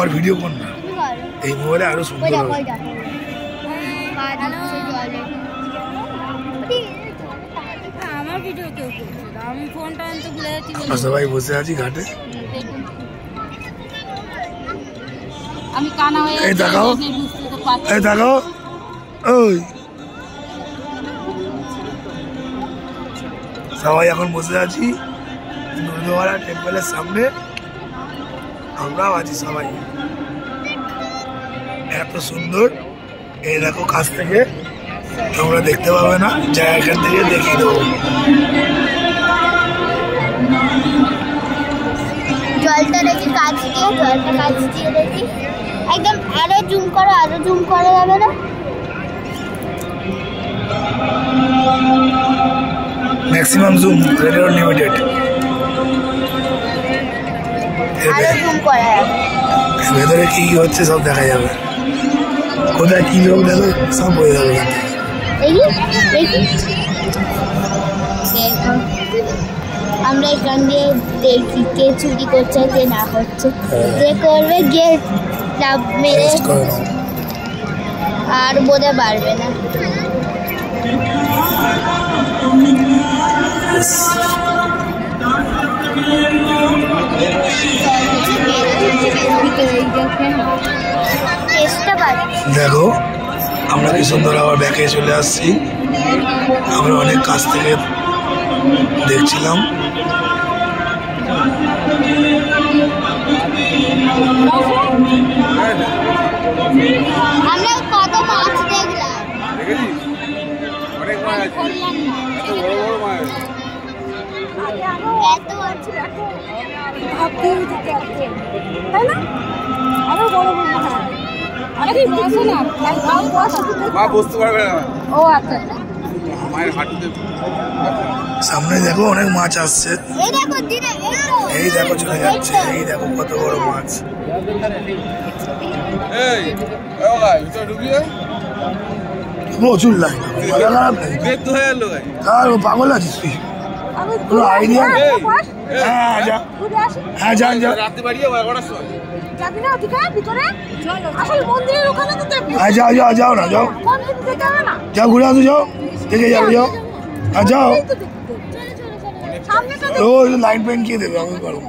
और वीडियो कौन ना এই মোবাইলে আরো সুন্দর হবে আমার ভিডিও কেউ করছে না আমি ফোনটা আনতে ভুলে যাচ্ছি আমরা সবাই বসে আছি ঘাটে আমি কানা হয়ে এই দেখাও এই দেখাও ওই সবাই এখন বসে আছি গুরুদ্বারা টেম্পলের সামনে আমরাও আছি সবাই এত সুন্দর এই দেখো কাছ থেকে তোমরা দেখতে পাবে না যা এখান থেকে দেখিয়ে দেবো জলটা দেখি কাছ দিয়ে দেখি একদম আরো জুম করা যাবে না ম্যাক্সিমাম জুম রেডিও লিমিটেড আরো জুম করা যাবে ভেতরে কি কি হচ্ছে সব দেখা যাবে কোথায় কি লোক দেখো সব হয়ে যাবে আমরা এখান দিয়ে দেখি কে চুরি করছে কে না করছে যে করবে গিয়ে লাভ মেরে আর বোধহয় পারবে না দেখো আমরা কি সুন্দর আবার ব্যাকে চলে আসছি আমরা অনেক কাছ থেকে দেখছিলাম আমরা কত মাছ দেখলাম এত মাছ তাই না আরো বড় বড় আরে বসো না মা বসতে পারবে না ও আচ্ছা মায়ের হাঁটুতে সামনে দেখো অনেক মাছ আসছে এই দেখো চলে যাচ্ছে এই দেখো কত বড় মাছ এই ওই তো ঢুকিয়ে প্রচুর লাইন বেদ হয়ে গেল আর পাগল আছিস তুই কোনো আইডিয়া হ্যাঁ যা হ্যাঁ যান যা রাতে বাড়িয়ে 11টার সময় যাবি না ওদিকে ভিতরে আসল মন্দিরের ওখানে তো দেখবি হ্যাঁ যাও না যাও মন্দির যেতে হবে না যাও ঘুরে আসো যাও দেখে যাবে যাও হ্যাঁ যাও ও লাইন পেন কে দেবে আমি পারবো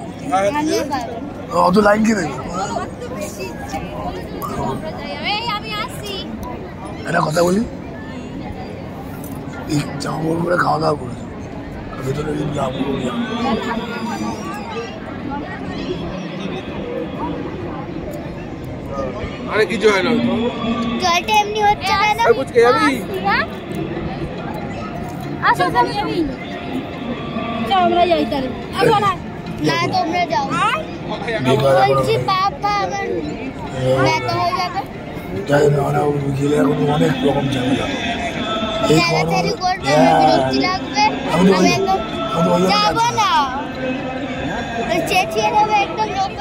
অত লাইন কে দেবে একটা কথা বলি এই জামা কাপড় করে খাওয়া দাওয়া করে ভেতরে লাভ করি আরে কিছু হয় না জলটা এমনি হচ্ছে না আর বুঝকে যাবি আসো যাবি চল আমরা যাই তাহলে আসো না না তোমরা যাও বলছি বাবা আমার ব্যথা হয়ে যাবে যাই না না গেলে এখন অনেক রকম ঝামেলা এই তাড়াতাড়ি করবে বিরক্তি লাগবে আমি একদম যাবো না চেঁচিয়ে নেবে একদম লোক